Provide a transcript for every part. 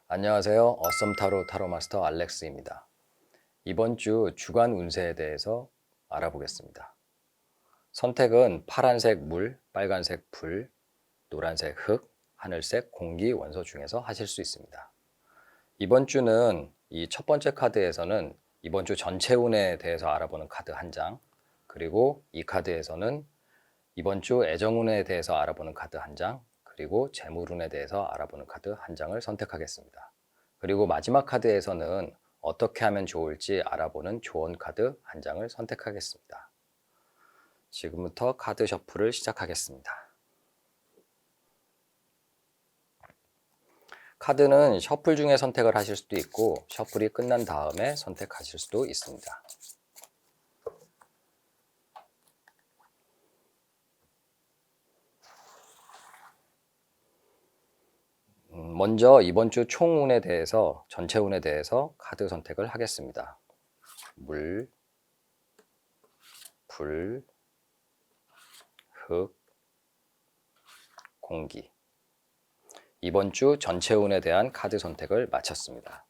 안녕하세요. 어썸타로 타로마스터 알렉스입니다. 이번 주 주간 운세에 대해서 알아보겠습니다. 선택은 파란색 물, 빨간색 불, 노란색 흙, 하늘색 공기 원소 중에서 하실 수 있습니다. 이번 주는 이 첫 번째 카드에서는 이번 주 전체 운에 대해서 알아보는 카드 한 장, 그리고 이 카드에서는 이번 주 애정운에 대해서 알아보는 카드 한 장, 그리고 재물운에 대해서 알아보는 카드 한 장을 선택하겠습니다. 그리고 마지막 카드에서는 어떻게 하면 좋을지 알아보는 조언 카드 한 장을 선택하겠습니다. 지금부터 카드 셔플을 시작하겠습니다. 카드는 셔플 중에 선택을 하실 수도 있고 셔플이 끝난 다음에 선택하실 수도 있습니다. 먼저 이번 주 총운에 대해서, 전체 운에 대해서 카드 선택을 하겠습니다. 물, 불, 흙, 공기. 이번 주 전체 운에 대한 카드 선택을 마쳤습니다.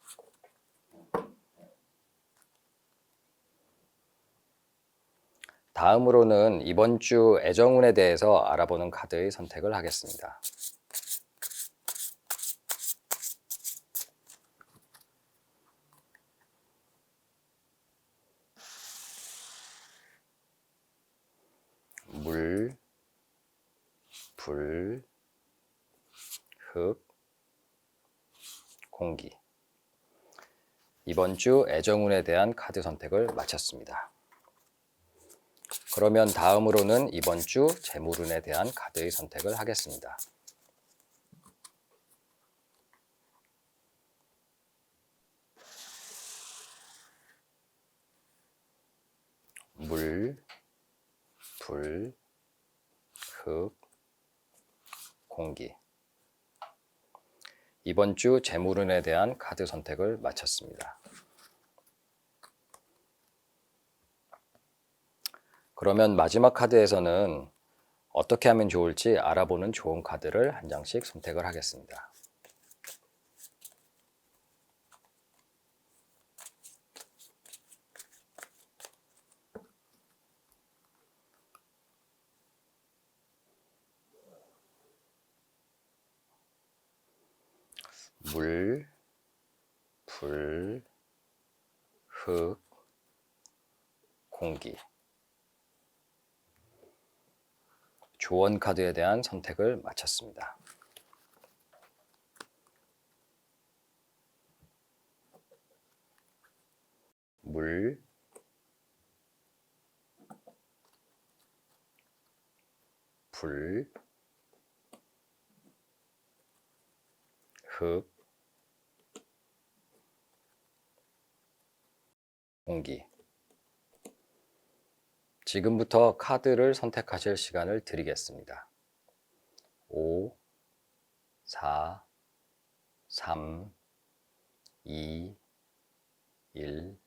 다음으로는 이번 주 애정운에 대해서 알아보는 카드의 선택을 하겠습니다. 물, 불, 흙, 공기. 이번 주 애정운에 대한 카드 선택을 마쳤습니다. 그러면 다음으로는 이번 주 재물운에 대한 카드의 선택을 하겠습니다. 물, 불, 흙, 공기. 이번 주 재물운에 대한 카드 선택을 마쳤습니다. 그러면 마지막 카드에서는 어떻게 하면 좋을지 알아보는 좋은 카드를 한 장씩 선택을 하겠습니다. 물, 불, 흙, 공기. 조언 카드에 대한 선택을 마쳤습니다. 물, 불, 흙, 공기. 지금부터 카드를 선택하실 시간을 드리겠습니다. 5, 4, 3, 2, 1.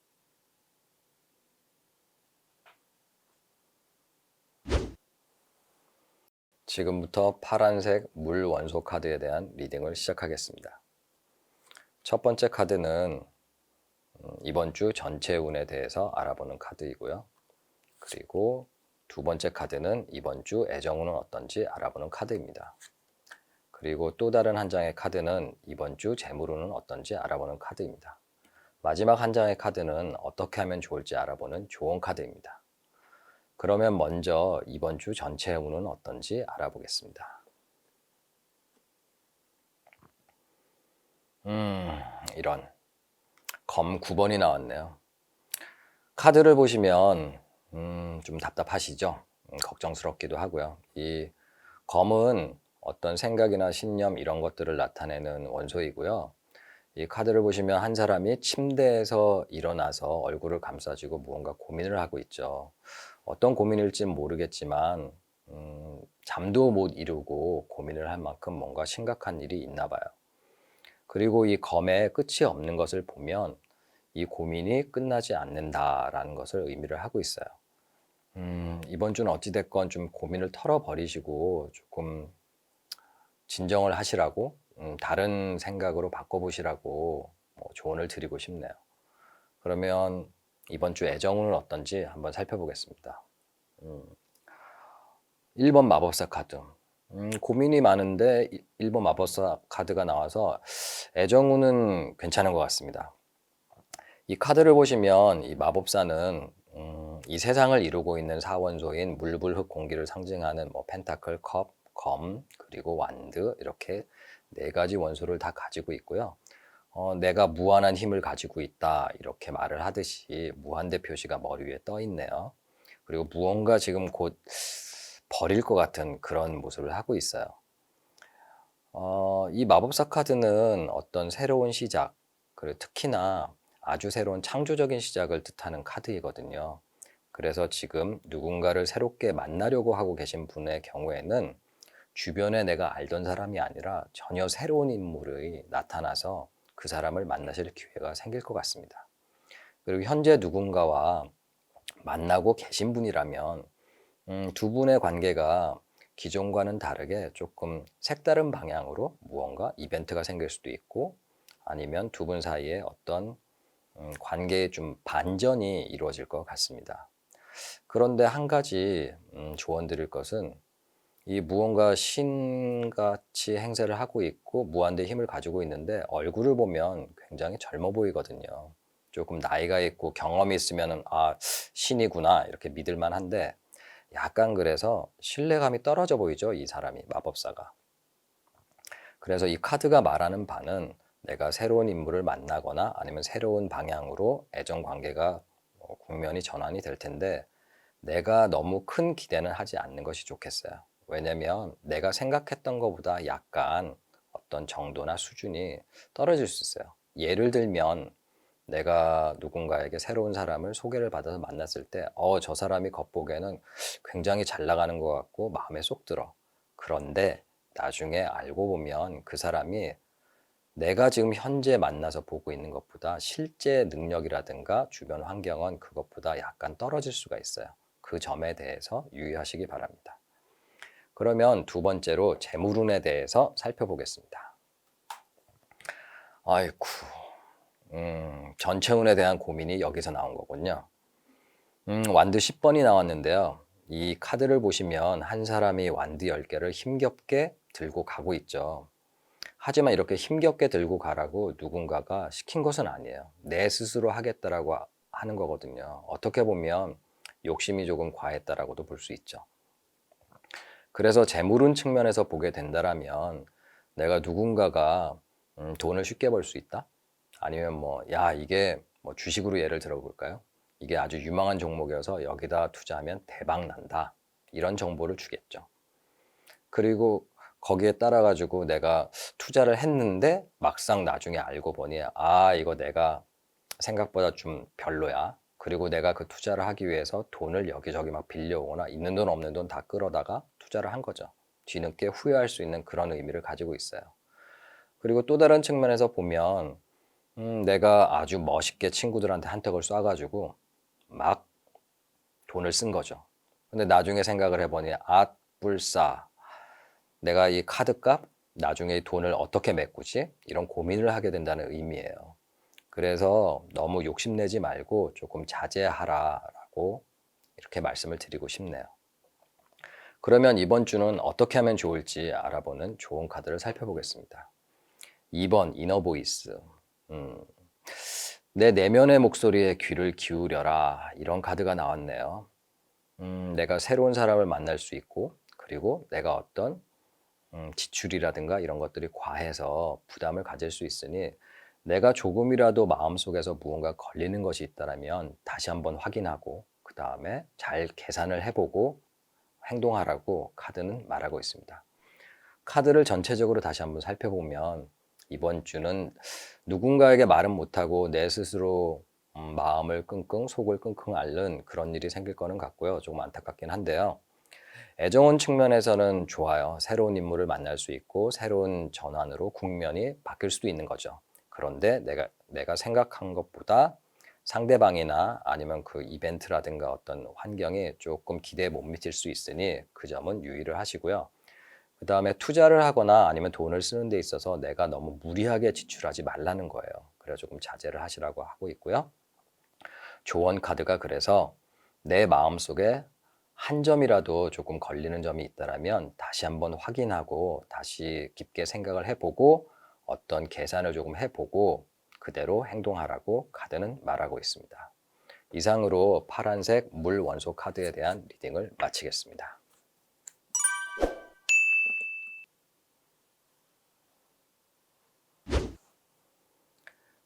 지금부터 파란색 물 원소 카드에 대한 리딩을 시작하겠습니다. 첫 번째 카드는 이번 주 전체 운에 대해서 알아보는 카드이고요. 그리고 두 번째 카드는 이번 주 애정운은 어떤지 알아보는 카드입니다. 그리고 또 다른 한 장의 카드는 이번 주 재물운은 어떤지 알아보는 카드입니다. 마지막 한 장의 카드는 어떻게 하면 좋을지 알아보는 조언 카드입니다. 그러면 먼저 이번 주 전체 운은 어떤지 알아보겠습니다. 이런 검 9번이 나왔네요. 카드를 보시면 좀 답답하시죠? 걱정스럽기도 하고요. 이 검은 어떤 생각이나 신념 이런 것들을 나타내는 원소이고요. 이 카드를 보시면 한 사람이 침대에서 일어나서 얼굴을 감싸쥐고 무언가 고민을 하고 있죠. 어떤 고민일진 모르겠지만 잠도 못 이루고 고민을 할 만큼 뭔가 심각한 일이 있나 봐요. 그리고 이 검에 끝이 없는 것을 보면 이 고민이 끝나지 않는다라는 것을 의미를 하고 있어요. 이번 주는 어찌됐건 좀 고민을 털어버리시고 조금 진정을 하시라고, 다른 생각으로 바꿔보시라고 조언을 드리고 싶네요. 그러면 이번 주 애정운은 어떤지 한번 살펴보겠습니다. 1번 마법사 카드. 고민이 많은데 1번 마법사 카드가 나와서 애정운은 괜찮은 것 같습니다. 이 카드를 보시면 이 마법사는 이 세상을 이루고 있는 사원소인 물, 불, 흙, 공기를 상징하는 펜타클, 컵, 검, 그리고 완드 이렇게 4가지 원소를 다 가지고 있고요. 내가 무한한 힘을 가지고 있다 이렇게 말을 하듯이 무한대 표시가 머리 위에 떠 있네요. 그리고 무언가 지금 곧 버릴 것 같은 그런 모습을 하고 있어요. 이 마법사 카드는 어떤 새로운 시작, 그리고 특히나 아주 새로운 창조적인 시작을 뜻하는 카드이거든요. 그래서 지금 누군가를 새롭게 만나려고 하고 계신 분의 경우에는 주변에 내가 알던 사람이 아니라 전혀 새로운 인물이 나타나서 그 사람을 만나실 기회가 생길 것 같습니다. 그리고 현재 누군가와 만나고 계신 분이라면 두 분의 관계가 기존과는 다르게 조금 색다른 방향으로 무언가 이벤트가 생길 수도 있고, 아니면 두 분 사이에 어떤 관계의 좀 반전이 이루어질 것 같습니다. 그런데 한 가지 조언 드릴 것은, 이 무언가 신같이 행세를 하고 있고 무한대 힘을 가지고 있는데 얼굴을 보면 굉장히 젊어 보이거든요. 조금 나이가 있고 경험이 있으면 신이구나 이렇게 믿을 만한데, 약간 그래서 신뢰감이 떨어져 보이죠, 이 사람이, 마법사가. 그래서 이 카드가 말하는 바는 내가 새로운 인물을 만나거나 아니면 새로운 방향으로 애정 관계가 국면이 전환이 될 텐데, 내가 너무 큰 기대는 하지 않는 것이 좋겠어요. 왜냐면 내가 생각했던 것보다 약간 어떤 정도나 수준이 떨어질 수 있어요. 예를 들면 내가 누군가에게 새로운 사람을 소개를 받아서 만났을 때 저 사람이 겉보기에는 굉장히 잘 나가는 것 같고 마음에 쏙 들어. 그런데 나중에 알고 보면 그 사람이 내가 지금 현재 만나서 보고 있는 것보다 실제 능력이라든가 주변 환경은 그것보다 약간 떨어질 수가 있어요. 그 점에 대해서 유의하시기 바랍니다. 그러면 두 번째로 재물운에 대해서 살펴보겠습니다. 아이쿠, 전체운에 대한 고민이 여기서 나온 거군요. 완드 10번이 나왔는데요. 이 카드를 보시면 한 사람이 완드 10개를 힘겹게 들고 가고 있죠. 하지만 이렇게 힘겹게 들고 가라고 누군가가 시킨 것은 아니에요. 내 스스로 하겠다라고 하는 거거든요. 어떻게 보면 욕심이 조금 과했다라고도 볼 수 있죠. 그래서 재물운 측면에서 보게 된다라면, 내가 누군가가 돈을 쉽게 벌 수 있다? 아니면 이게 주식으로 예를 들어볼까요? 이게 아주 유망한 종목이어서 여기다 투자하면 대박 난다. 이런 정보를 주겠죠. 그리고 거기에 따라 가지고 내가 투자를 했는데 막상 나중에 알고 보니 이거 내가 생각보다 좀 별로야. 그리고 내가 그 투자를 하기 위해서 돈을 여기저기 막 빌려오거나 있는 돈 없는 돈 다 끌어다가 투자를 한 거죠. 뒤늦게 후회할 수 있는 그런 의미를 가지고 있어요. 그리고 또 다른 측면에서 보면 내가 아주 멋있게 친구들한테 한턱을 쏴가지고 막 돈을 쓴 거죠. 근데 나중에 생각을 해보니 불싸, 내가 이 카드값 나중에 돈을 어떻게 메꾸지? 이런 고민을 하게 된다는 의미예요. 그래서 너무 욕심내지 말고 조금 자제하라라고 이렇게 말씀을 드리고 싶네요. 그러면 이번 주는 어떻게 하면 좋을지 알아보는 좋은 카드를 살펴보겠습니다. 2번 이너보이스. 내 내면의 목소리에 귀를 기울여라, 이런 카드가 나왔네요. 내가 새로운 사람을 만날 수 있고, 그리고 내가 어떤 지출이라든가 이런 것들이 과해서 부담을 가질 수 있으니, 내가 조금이라도 마음속에서 무언가 걸리는 것이 있다면 다시 한번 확인하고 그 다음에 잘 계산을 해보고 행동하라고 카드는 말하고 있습니다. 카드를 전체적으로 다시 한번 살펴보면 이번 주는 누군가에게 말은 못하고 내 스스로 마음을 끙끙, 속을 끙끙 앓는 그런 일이 생길 거는 같고요. 조금 안타깝긴 한데요. 애정운 측면에서는 좋아요. 새로운 인물을 만날 수 있고 새로운 전환으로 국면이 바뀔 수도 있는 거죠. 그런데 내가 생각한 것보다 상대방이나 아니면 그 이벤트라든가 어떤 환경이 조금 기대에 못 미칠 수 있으니 그 점은 유의를 하시고요. 그 다음에 투자를 하거나 아니면 돈을 쓰는 데 있어서 내가 너무 무리하게 지출하지 말라는 거예요. 그래서 조금 자제를 하시라고 하고 있고요. 조언 카드가 그래서 내 마음속에 한 점이라도 조금 걸리는 점이 있다면 다시 한번 확인하고 다시 깊게 생각을 해보고 어떤 계산을 조금 해보고 그대로 행동하라고 카드는 말하고 있습니다. 이상으로 파란색 물 원소 카드에 대한 리딩을 마치겠습니다.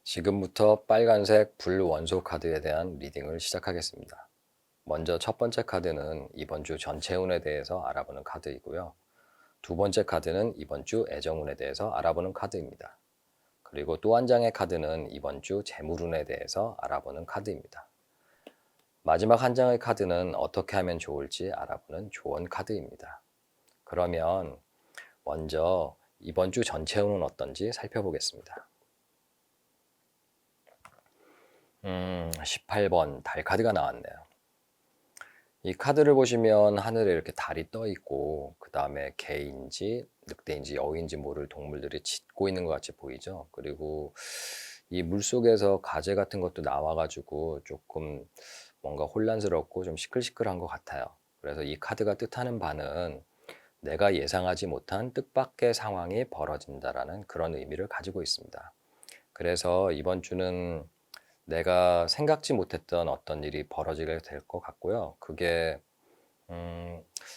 지금부터 빨간색 불 원소 카드에 대한 리딩을 시작하겠습니다. 먼저 첫 번째 카드는 이번 주 전체 운에 대해서 알아보는 카드이고요. 두 번째 카드는 이번 주 애정운에 대해서 알아보는 카드입니다. 그리고 또 한 장의 카드는 이번 주 재물운에 대해서 알아보는 카드입니다. 마지막 한 장의 카드는 어떻게 하면 좋을지 알아보는 조언 카드입니다. 그러면 먼저 이번 주 전체 운은 어떤지 살펴보겠습니다. 18번 달 카드가 나왔네요. 이 카드를 보시면 하늘에 이렇게 달이 떠 있고 그 다음에 개인지 늑대인지 여우인지 모를 동물들이 짖고 있는 것 같이 보이죠. 그리고 이 물속에서 가재 같은 것도 나와가지고 조금 뭔가 혼란스럽고 좀 시끌시끌한 것 같아요. 그래서 이 카드가 뜻하는 바는 내가 예상하지 못한 뜻밖의 상황이 벌어진다라는 그런 의미를 가지고 있습니다. 그래서 이번 주는 내가 생각지 못했던 어떤 일이 벌어지게 될 것 같고요. 그게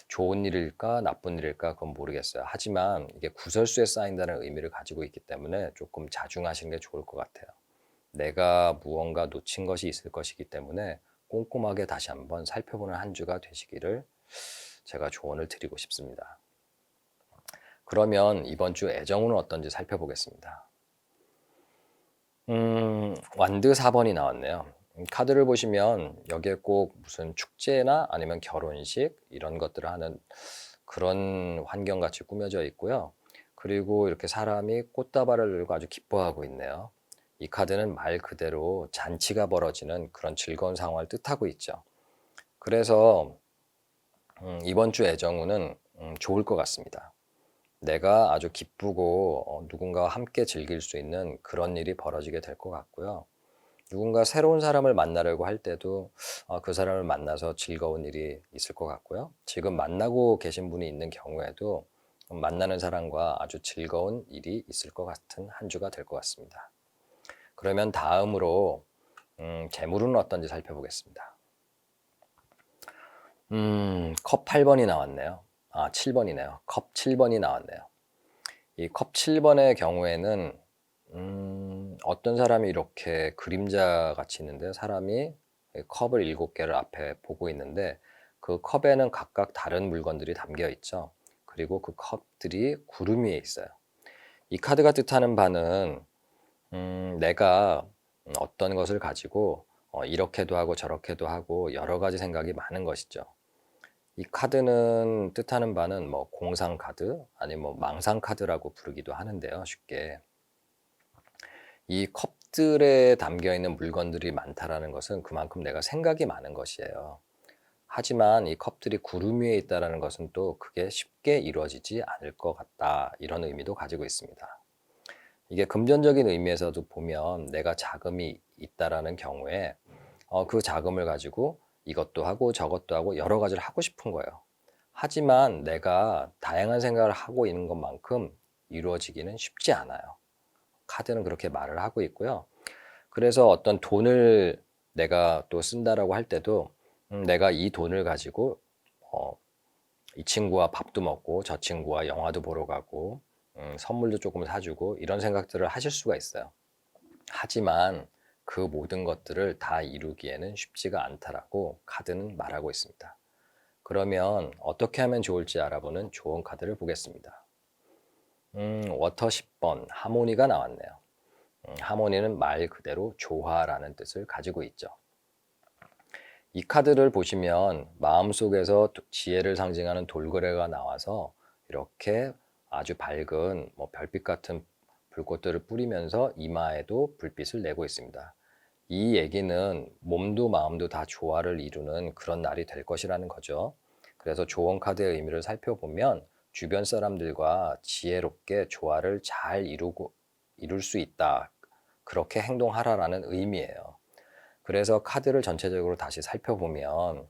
좋은 일일까 나쁜 일일까 그건 모르겠어요. 하지만 이게 구설수에 쌓인다는 의미를 가지고 있기 때문에 조금 자중하시는 게 좋을 것 같아요. 내가 무언가 놓친 것이 있을 것이기 때문에 꼼꼼하게 다시 한번 살펴보는 한 주가 되시기를 제가 조언을 드리고 싶습니다. 그러면 이번 주 애정운은 어떤지 살펴보겠습니다. 완드 4번이 나왔네요. 카드를 보시면 여기에 꼭 무슨 축제나 아니면 결혼식 이런 것들을 하는 그런 환경같이 꾸며져 있고요. 그리고 이렇게 사람이 꽃다발을 들고 아주 기뻐하고 있네요. 이 카드는 말 그대로 잔치가 벌어지는 그런 즐거운 상황을 뜻하고 있죠. 그래서 이번 주 애정운은 좋을 것 같습니다. 내가 아주 기쁘고 누군가와 함께 즐길 수 있는 그런 일이 벌어지게 될 것 같고요. 누군가 새로운 사람을 만나려고 할 때도 그 사람을 만나서 즐거운 일이 있을 것 같고요. 지금 만나고 계신 분이 있는 경우에도 만나는 사람과 아주 즐거운 일이 있을 것 같은 한 주가 될 것 같습니다. 그러면 다음으로 재물은 어떤지 살펴보겠습니다. 컵 8번이 나왔네요. 7번이네요. 컵 7번이 나왔네요. 이 컵 7번의 경우에는 어떤 사람이 이렇게 그림자 같이 있는데 사람이 컵을 7개를 앞에 보고 있는데 그 컵에는 각각 다른 물건들이 담겨 있죠. 그리고 그 컵들이 구름 위에 있어요. 이 카드가 뜻하는 바는 내가 어떤 것을 가지고 이렇게도 하고 저렇게도 하고 여러 가지 생각이 많은 것이죠. 이 카드는 뜻하는 바는 뭐 공상 카드 아니면 뭐 망상 카드라고 부르기도 하는데요. 쉽게 이 컵들에 담겨 있는 물건들이 많다라는 것은 그만큼 내가 생각이 많은 것이에요. 하지만 이 컵들이 구름 위에 있다라는 것은 또 그게 쉽게 이루어지지 않을 것 같다 이런 의미도 가지고 있습니다. 이게 금전적인 의미에서도 보면 내가 자금이 있다라는 경우에 그 자금을 가지고 이것도 하고 저것도 하고 여러 가지를 하고 싶은 거예요. 하지만 내가 다양한 생각을 하고 있는 것만큼 이루어지기는 쉽지 않아요. 카드는 그렇게 말을 하고 있고요. 그래서 어떤 돈을 내가 또 쓴다라고 할 때도 내가 이 돈을 가지고 이 친구와 밥도 먹고 저 친구와 영화도 보러 가고 선물도 조금 사주고 이런 생각들을 하실 수가 있어요. 하지만 그 모든 것들을 다 이루기에는 쉽지가 않다라고 카드는 말하고 있습니다. 그러면 어떻게 하면 좋을지 알아보는 좋은 카드를 보겠습니다. 워터 10번 하모니가 나왔네요. 하모니는 말 그대로 조화라는 뜻을 가지고 있죠. 이 카드를 보시면 마음속에서 지혜를 상징하는 돌고래가 나와서 이렇게 아주 밝은 별빛 같은 불꽃들을 뿌리면서 이마에도 불빛을 내고 있습니다. 이 얘기는 몸도 마음도 다 조화를 이루는 그런 날이 될 것이라는 거죠. 그래서 조언 카드의 의미를 살펴보면 주변 사람들과 지혜롭게 조화를 잘 이룰 수 있다. 그렇게 행동하라라는 의미예요. 그래서 카드를 전체적으로 다시 살펴보면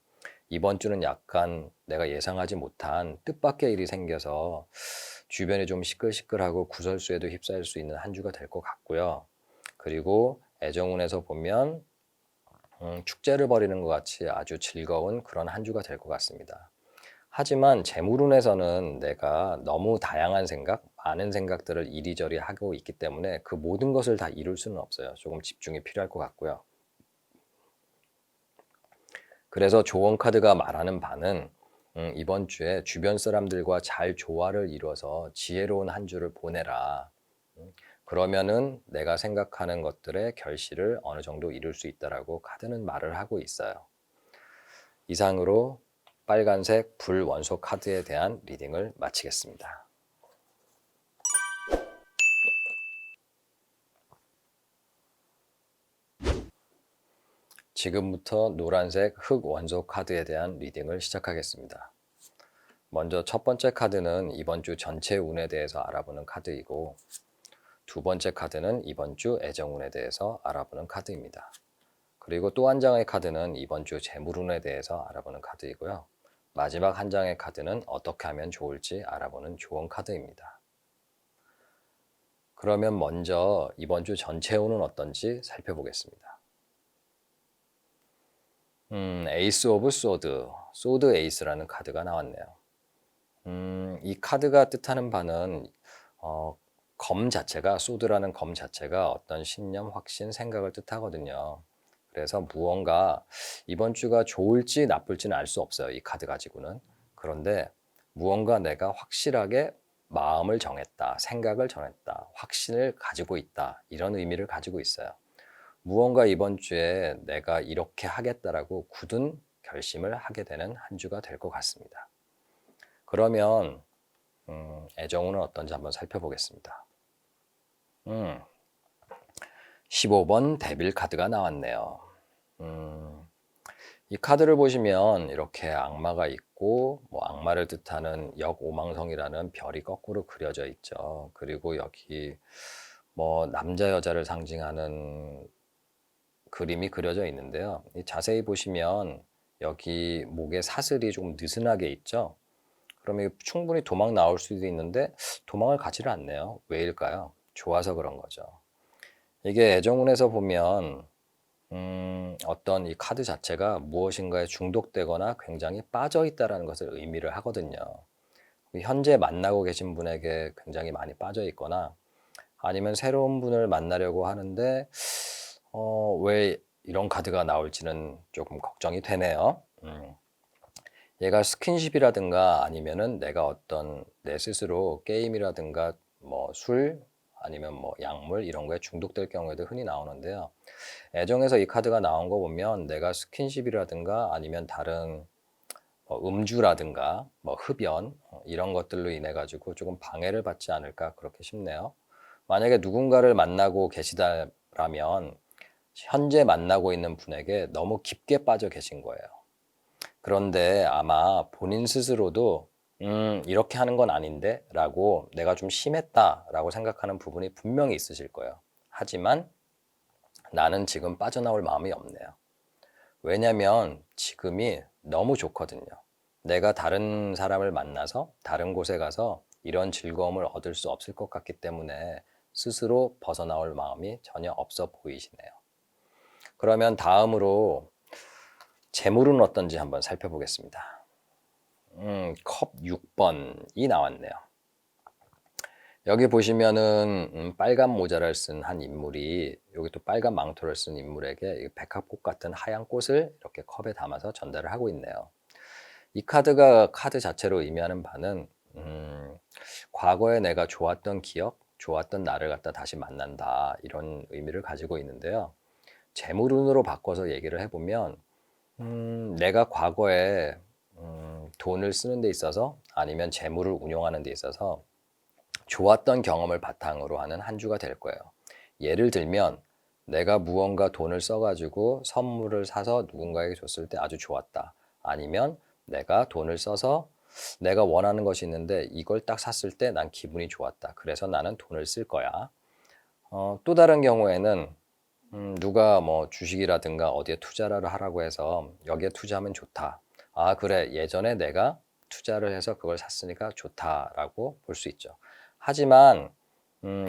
이번 주는 약간 내가 예상하지 못한 뜻밖의 일이 생겨서 주변이 좀 시끌시끌하고 구설수에도 휩싸일 수 있는 한 주가 될 것 같고요. 그리고 애정운에서 보면 축제를 벌이는 것 같이 아주 즐거운 그런 한 주가 될 것 같습니다. 하지만 재물운에서는 내가 너무 다양한 생각, 많은 생각들을 이리저리 하고 있기 때문에 그 모든 것을 다 이룰 수는 없어요. 조금 집중이 필요할 것 같고요. 그래서 조언 카드가 말하는 바는 이번 주에 주변 사람들과 잘 조화를 이루어서 지혜로운 한 주를 보내라. 그러면은 내가 생각하는 것들의 결실을 어느 정도 이룰 수 있다라고 카드는 말을 하고 있어요. 이상으로 빨간색 불 원소 카드에 대한 리딩을 마치겠습니다. 지금부터 노란색 흑 원소 카드에 대한 리딩을 시작하겠습니다. 먼저 첫 번째 카드는 이번 주 전체 운에 대해서 알아보는 카드이고, 두 번째 카드는 이번 주 애정운에 대해서 알아보는 카드입니다. 그리고 또 한 장의 카드는 이번 주 재물운에 대해서 알아보는 카드이고요. 마지막 한 장의 카드는 어떻게 하면 좋을지 알아보는 조언 카드입니다. 그러면 먼저 이번 주 전체 운은 어떤지 살펴보겠습니다. 에이스 오브 소드, 소드 에이스라는 카드가 나왔네요. 이 카드가 뜻하는 바는 검 자체가, 소드라는 검 자체가 어떤 신념, 확신, 생각을 뜻하거든요. 그래서 무언가 이번 주가 좋을지 나쁠지는 알 수 없어요. 이 카드 가지고는. 그런데 무언가 내가 확실하게 마음을 정했다, 생각을 정했다, 확신을 가지고 있다, 이런 의미를 가지고 있어요. 무언가 이번 주에 내가 이렇게 하겠다라고 굳은 결심을 하게 되는 한 주가 될 것 같습니다. 그러면 애정운은 어떤지 한번 살펴보겠습니다. 15번 데빌 카드가 나왔네요. 이 카드를 보시면 이렇게 악마가 있고 악마를 뜻하는 역오망성이라는 별이 거꾸로 그려져 있죠. 그리고 여기 남자 여자를 상징하는 그림이 그려져 있는데요. 자세히 보시면 여기 목에 사슬이 조금 느슨하게 있죠. 그러면 충분히 도망 나올 수도 있는데 도망을 가지를 않네요. 왜일까요? 좋아서 그런 거죠. 이게 애정운에서 보면 어떤 이 카드 자체가 무엇인가에 중독되거나 굉장히 빠져 있다는 것을 의미를 하거든요. 현재 만나고 계신 분에게 굉장히 많이 빠져 있거나 아니면 새로운 분을 만나려고 하는데 왜 이런 카드가 나올지는 조금 걱정이 되네요. 얘가 스킨십이라든가 아니면은 내가 어떤 내 스스로 게임이라든가 술 아니면 약물 이런 거에 중독될 경우에도 흔히 나오는데요. 애정에서 이 카드가 나온 거 보면 내가 스킨십이라든가 아니면 다른 음주라든가 흡연 이런 것들로 인해 가지고 조금 방해를 받지 않을까 그렇게 싶네요. 만약에 누군가를 만나고 계시다라면 현재 만나고 있는 분에게 너무 깊게 빠져 계신 거예요. 그런데 아마 본인 스스로도 이렇게 하는 건 아닌데 라고 내가 좀 심했다 라고 생각하는 부분이 분명히 있으실 거예요. 하지만 나는 지금 빠져나올 마음이 없네요. 왜냐면 지금이 너무 좋거든요. 내가 다른 사람을 만나서 다른 곳에 가서 이런 즐거움을 얻을 수 없을 것 같기 때문에 스스로 벗어나올 마음이 전혀 없어 보이시네요. 그러면 다음으로 재물은 어떤지 한번 살펴보겠습니다. 컵 6번이 나왔네요. 여기 보시면은 빨간 모자를 쓴 한 인물이 여기 또 빨간 망토를 쓴 인물에게 백합꽃 같은 하얀 꽃을 이렇게 컵에 담아서 전달을 하고 있네요. 이 카드가 카드 자체로 의미하는 바는 과거에 내가 좋았던 기억, 좋았던 나를 갖다 다시 만난다 이런 의미를 가지고 있는데요. 재물운으로 바꿔서 얘기를 해보면 내가 과거에 돈을 쓰는 데 있어서 아니면 재물을 운용하는 데 있어서 좋았던 경험을 바탕으로 하는 한 주가 될 거예요. 예를 들면 내가 무언가 돈을 써가지고 선물을 사서 누군가에게 줬을 때 아주 좋았다. 아니면 내가 돈을 써서 내가 원하는 것이 있는데 이걸 딱 샀을 때 난 기분이 좋았다. 그래서 나는 돈을 쓸 거야. 또 다른 경우에는 누가 뭐 주식이라든가 어디에 투자를 하라고 해서 여기에 투자하면 좋다. 아, 그래. 예전에 내가 투자를 해서 그걸 샀으니까 좋다라고 볼 수 있죠. 하지만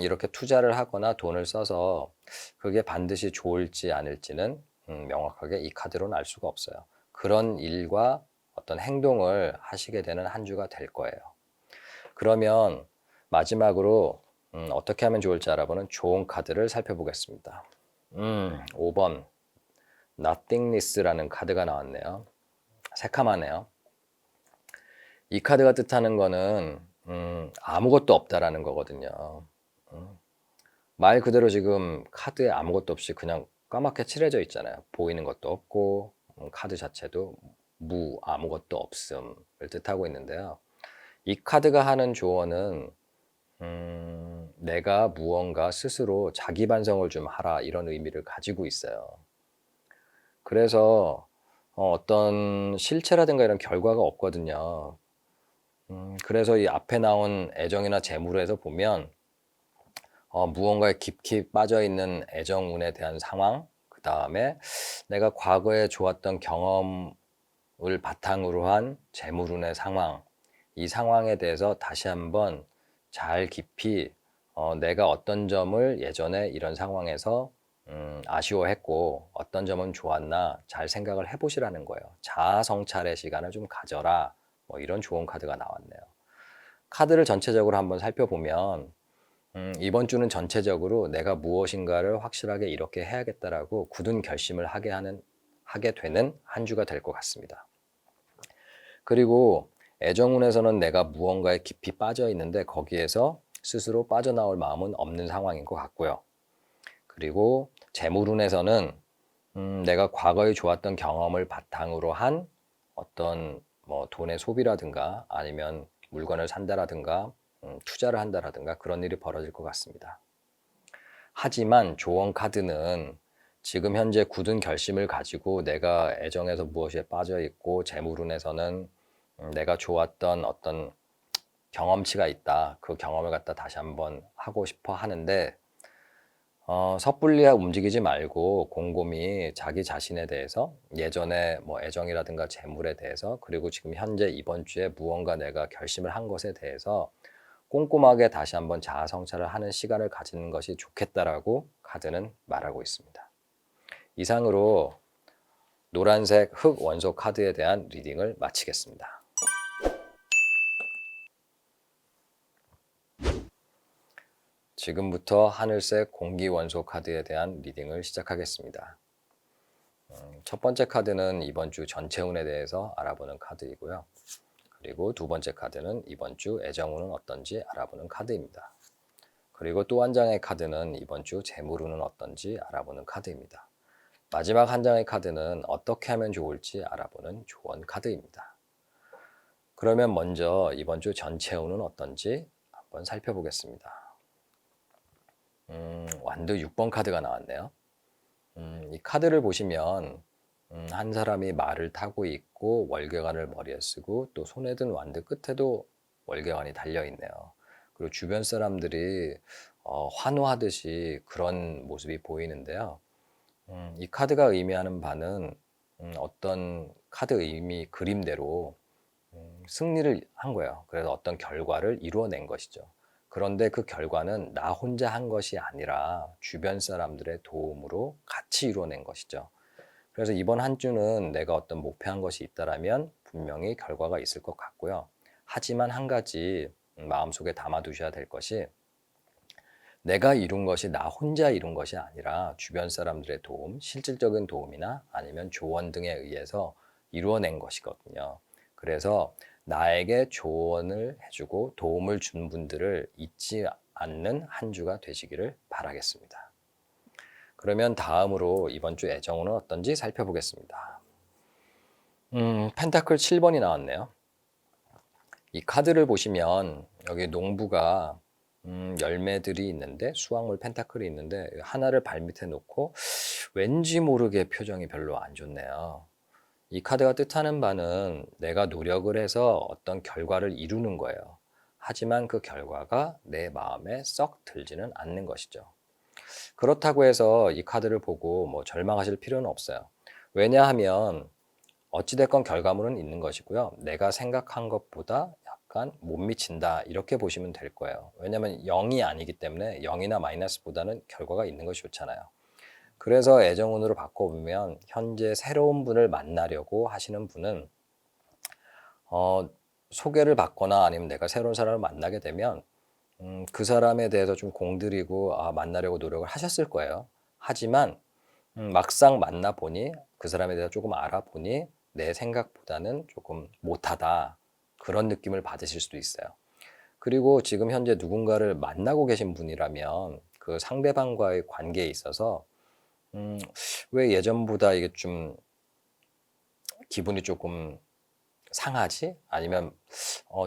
이렇게 투자를 하거나 돈을 써서 그게 반드시 좋을지 아닐지는 명확하게 이 카드로는 알 수가 없어요. 그런 일과 어떤 행동을 하시게 되는 한 주가 될 거예요. 그러면 마지막으로 어떻게 하면 좋을지 알아보는 좋은 카드를 살펴보겠습니다. 5번 Nothingness라는 카드가 나왔네요. 새카마네요. 이 카드가 뜻하는 거는 아무것도 없다라는 거거든요. 말 그대로 지금 카드에 아무것도 없이 그냥 까맣게 칠해져 있잖아요. 보이는 것도 없고 카드 자체도 아무것도 없음을 뜻하고 있는데요. 이 카드가 하는 조언은 내가 무언가 스스로 자기 반성을 좀 하라 이런 의미를 가지고 있어요. 그래서 어떤 실체라든가 이런 결과가 없거든요. 그래서 이 앞에 나온 애정이나 재물에서 보면 무언가에 깊이 빠져있는 애정운에 대한 상황, 그 다음에 내가 과거에 좋았던 경험을 바탕으로 한 재물운의 상황, 이 상황에 대해서 다시 한번 잘 깊이 내가 어떤 점을 예전에 이런 상황에서 아쉬워했고 어떤 점은 좋았나 잘 생각을 해보시라는 거예요. 자아 성찰의 시간을 좀 가져라. 뭐 이런 좋은 카드가 나왔네요. 카드를 전체적으로 한번 살펴보면 이번 주는 전체적으로 내가 무엇인가를 확실하게 이렇게 해야겠다라고 굳은 결심을 하게 되는 한 주가 될 것 같습니다. 그리고 애정운에서는 내가 무언가에 깊이 빠져 있는데 거기에서 스스로 빠져나올 마음은 없는 상황인 것 같고요. 그리고 재물운에서는 내가 과거에 좋았던 경험을 바탕으로 한 어떤 뭐 돈의 소비라든가 아니면 물건을 산다라든가 투자를 한다라든가 그런 일이 벌어질 것 같습니다. 하지만 조언 카드는 지금 현재 굳은 결심을 가지고 내가 애정에서 무엇에 빠져 있고 재물운에서는 내가 좋았던 어떤 경험치가 있다. 그 경험을 갖다 다시 한번 하고 싶어 하는데 섣불리 움직이지 말고 곰곰이 자기 자신에 대해서 예전에 뭐 애정이라든가 재물에 대해서 그리고 지금 현재 이번 주에 무언가 내가 결심을 한 것에 대해서 꼼꼼하게 다시 한번 자아 성찰을 하는 시간을 가지는 것이 좋겠다라고 카드는 말하고 있습니다. 이상으로 노란색 흑 원소 카드에 대한 리딩을 마치겠습니다. 지금부터 하늘색 공기 원소 카드에 대한 리딩을 시작하겠습니다. 첫 번째 카드는 이번 주 전체 운에 대해서 알아보는 카드이고요. 그리고 두 번째 카드는 이번 주 애정운은 어떤지 알아보는 카드입니다. 그리고 또 한 장의 카드는 이번 주 재물운은 어떤지 알아보는 카드입니다. 마지막 한 장의 카드는 어떻게 하면 좋을지 알아보는 조언 카드입니다. 그러면 먼저 이번 주 전체 운은 어떤지 한번 살펴보겠습니다. 완두 6번 카드가 나왔네요. 이 카드를 보시면 한 사람이 말을 타고 있고 월계관을 머리에 쓰고 또 손에 든 완두 끝에도 월계관이 달려있네요. 그리고 주변 사람들이 환호하듯이 그런 모습이 보이는데요. 이 카드가 의미하는 바는 어떤 카드 의미 그림대로 승리를 한 거예요. 그래서 어떤 결과를 이루어낸 것이죠. 그런데 그 결과는 나 혼자 한 것이 아니라 주변 사람들의 도움으로 같이 이루어낸 것이죠. 그래서 이번 한 주는 내가 어떤 목표한 것이 있다라면 분명히 결과가 있을 것 같고요. 하지만 한 가지 마음속에 담아두셔야 될 것이 내가 이룬 것이 나 혼자 이룬 것이 아니라 주변 사람들의 도움, 실질적인 도움이나 아니면 조언 등에 의해서 이루어낸 것이거든요. 그래서 나에게 조언을 해주고 도움을 준 분들을 잊지 않는 한 주가 되시기를 바라겠습니다. 그러면 다음으로 이번 주 애정운은 어떤지 살펴보겠습니다. 펜타클 7번이 나왔네요. 이 카드를 보시면 여기 농부가 열매들이 있는데 수확물 펜타클이 있는데 하나를 발밑에 놓고 왠지 모르게 표정이 별로 안 좋네요. 이 카드가 뜻하는 바는 내가 노력을 해서 어떤 결과를 이루는 거예요. 하지만 그 결과가 내 마음에 썩 들지는 않는 것이죠. 그렇다고 해서 이 카드를 보고 뭐 절망하실 필요는 없어요. 왜냐하면 어찌됐건 결과물은 있는 것이고요. 내가 생각한 것보다 약간 못 미친다 이렇게 보시면 될 거예요. 왜냐하면 0이 아니기 때문에 0이나 마이너스보다는 결과가 있는 것이 좋잖아요. 그래서 애정운으로 바꿔보면 현재 새로운 분을 만나려고 하시는 분은 소개를 받거나 아니면 내가 새로운 사람을 만나게 되면 그 사람에 대해서 좀 공들이고 만나려고 노력을 하셨을 거예요. 하지만 막상 만나보니 그 사람에 대해서 조금 알아보니 내 생각보다는 조금 못하다 그런 느낌을 받으실 수도 있어요. 그리고 지금 현재 누군가를 만나고 계신 분이라면 그 상대방과의 관계에 있어서 왜 예전보다 이게 좀 기분이 조금 상하지? 아니면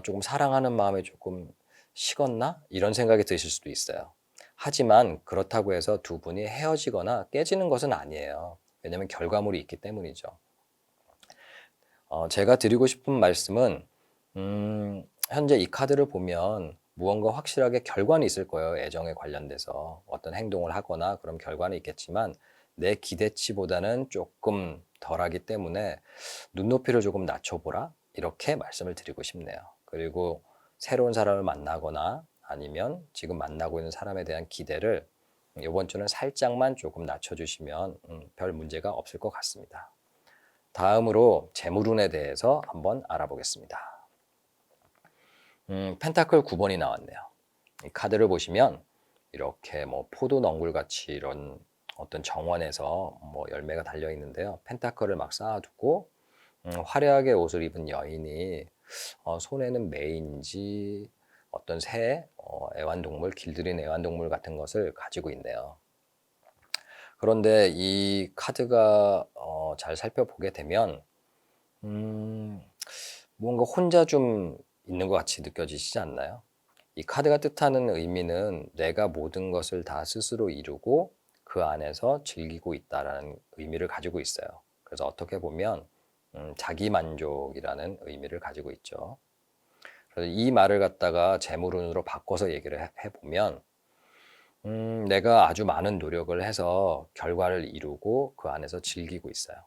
조금 사랑하는 마음이 조금 식었나? 이런 생각이 드실 수도 있어요. 하지만 그렇다고 해서 두 분이 헤어지거나 깨지는 것은 아니에요. 왜냐하면 결과물이 있기 때문이죠. 제가 드리고 싶은 말씀은 현재 이 카드를 보면 무언가 확실하게 결과는 있을 거예요. 애정에 관련돼서 어떤 행동을 하거나 그런 결과는 있겠지만 내 기대치보다는 조금 덜하기 때문에 눈높이를 조금 낮춰보라 이렇게 말씀을 드리고 싶네요. 그리고 새로운 사람을 만나거나 아니면 지금 만나고 있는 사람에 대한 기대를 이번 주는 살짝만 조금 낮춰주시면 별 문제가 없을 것 같습니다. 다음으로 재물운에 대해서 한번 알아보겠습니다. 펜타클 9번이 나왔네요. 이 카드를 보시면 이렇게 뭐 포도 넝굴 같이 이런 어떤 정원에서 뭐 열매가 달려 있는데요. 펜타클을 막 쌓아두고 화려하게 옷을 입은 여인이 손에는 매인지 어떤 새 애완동물, 길들인 애완동물 같은 것을 가지고 있네요. 그런데 이 카드가 잘 살펴보게 되면 뭔가 혼자 좀 있는 것 같이 느껴지시지 않나요? 이 카드가 뜻하는 의미는 내가 모든 것을 다 스스로 이루고 그 안에서 즐기고 있다라는 의미를 가지고 있어요. 그래서 어떻게 보면 자기 만족이라는 의미를 가지고 있죠. 그래서 이 말을 갖다가 재물운으로 바꿔서 얘기를 해보면 내가 아주 많은 노력을 해서 결과를 이루고 그 안에서 즐기고 있어요.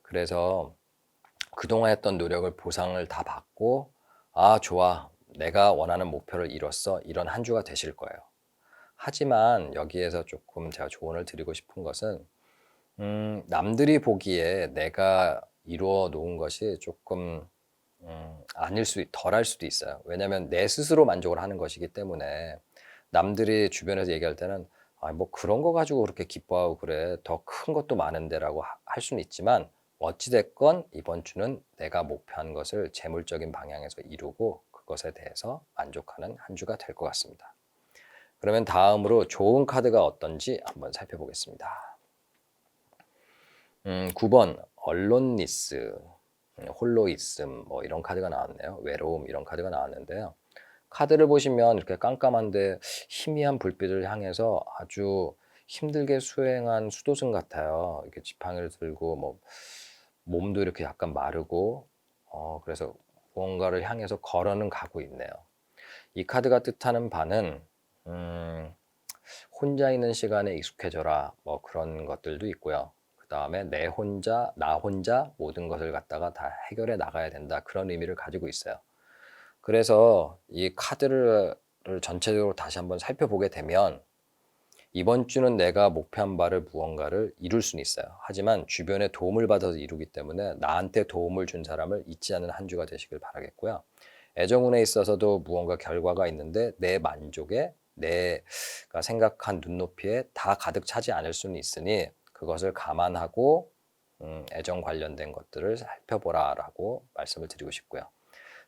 그래서 그동안 했던 노력을 보상을 다 받고 좋아. 내가 원하는 목표를 이뤘어. 이런 한 주가 되실 거예요. 하지만 여기에서 조금 제가 조언을 드리고 싶은 것은 남들이 보기에 내가 이루어 놓은 것이 조금 아닐 덜할 수도 있어요. 왜냐하면 내 스스로 만족을 하는 것이기 때문에 남들이 주변에서 얘기할 때는 뭐 그런 거 가지고 그렇게 기뻐하고 그래. 더 큰 것도 많은데라고 할 수는 있지만 어찌됐건 이번 주는 내가 목표한 것을 재물적인 방향에서 이루고 그것에 대해서 만족하는 한 주가 될 것 같습니다. 그러면 다음으로 좋은 카드가 어떤지 한번 살펴보겠습니다. 9번 언론리스, 홀로이즘 뭐 이런 카드가 나왔네요. 외로움 이런 카드가 나왔는데요. 카드를 보시면 이렇게 깜깜한데 희미한 불빛을 향해서 아주 힘들게 수행한 수도승 같아요. 이렇게 지팡이를 들고 뭐 몸도 이렇게 약간 마르고 그래서 무언가를 향해서 걸어는 가고 있네요. 이 카드가 뜻하는 바는 혼자 있는 시간에 익숙해져라 뭐 그런 것들도 있고요. 그 다음에 나 혼자 모든 것을 갖다가 다 해결해 나가야 된다 그런 의미를 가지고 있어요. 그래서 이 카드를 전체적으로 다시 한번 살펴보게 되면 이번 주는 내가 목표한 바를 무언가를 이룰 수는 있어요. 하지만 주변의 도움을 받아서 이루기 때문에 나한테 도움을 준 사람을 잊지 않는 한 주가 되시길 바라겠고요. 애정운에 있어서도 무언가 결과가 있는데 내 만족에 내가 생각한 눈높이에 다 가득 차지 않을 수는 있으니 그것을 감안하고 애정 관련된 것들을 살펴보라라고 말씀을 드리고 싶고요.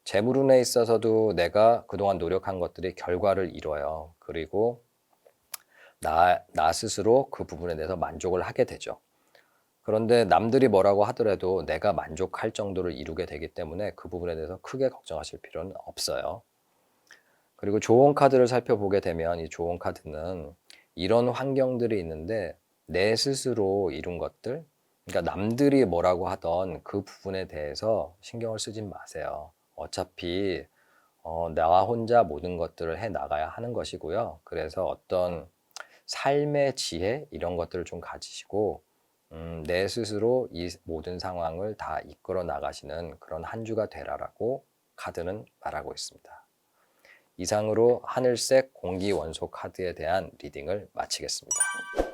재물운에 있어서도 내가 그동안 노력한 것들이 결과를 이뤄요. 그리고 나 스스로 그 부분에 대해서 만족을 하게 되죠. 그런데 남들이 뭐라고 하더라도 내가 만족할 정도를 이루게 되기 때문에 그 부분에 대해서 크게 걱정하실 필요는 없어요. 그리고 조언 카드를 살펴보게 되면 이 조언 카드는 이런 환경들이 있는데 내 스스로 이룬 것들, 그러니까 남들이 뭐라고 하던 그 부분에 대해서 신경을 쓰지 마세요. 어차피 나와 혼자 모든 것들을 해 나가야 하는 것이고요. 그래서 어떤 삶의 지혜 이런 것들을 좀 가지시고 내 스스로 이 모든 상황을 다 이끌어 나가시는 그런 한 주가 되라라고 카드는 말하고 있습니다. 이상으로 하늘색 공기 원소 카드에 대한 리딩을 마치겠습니다.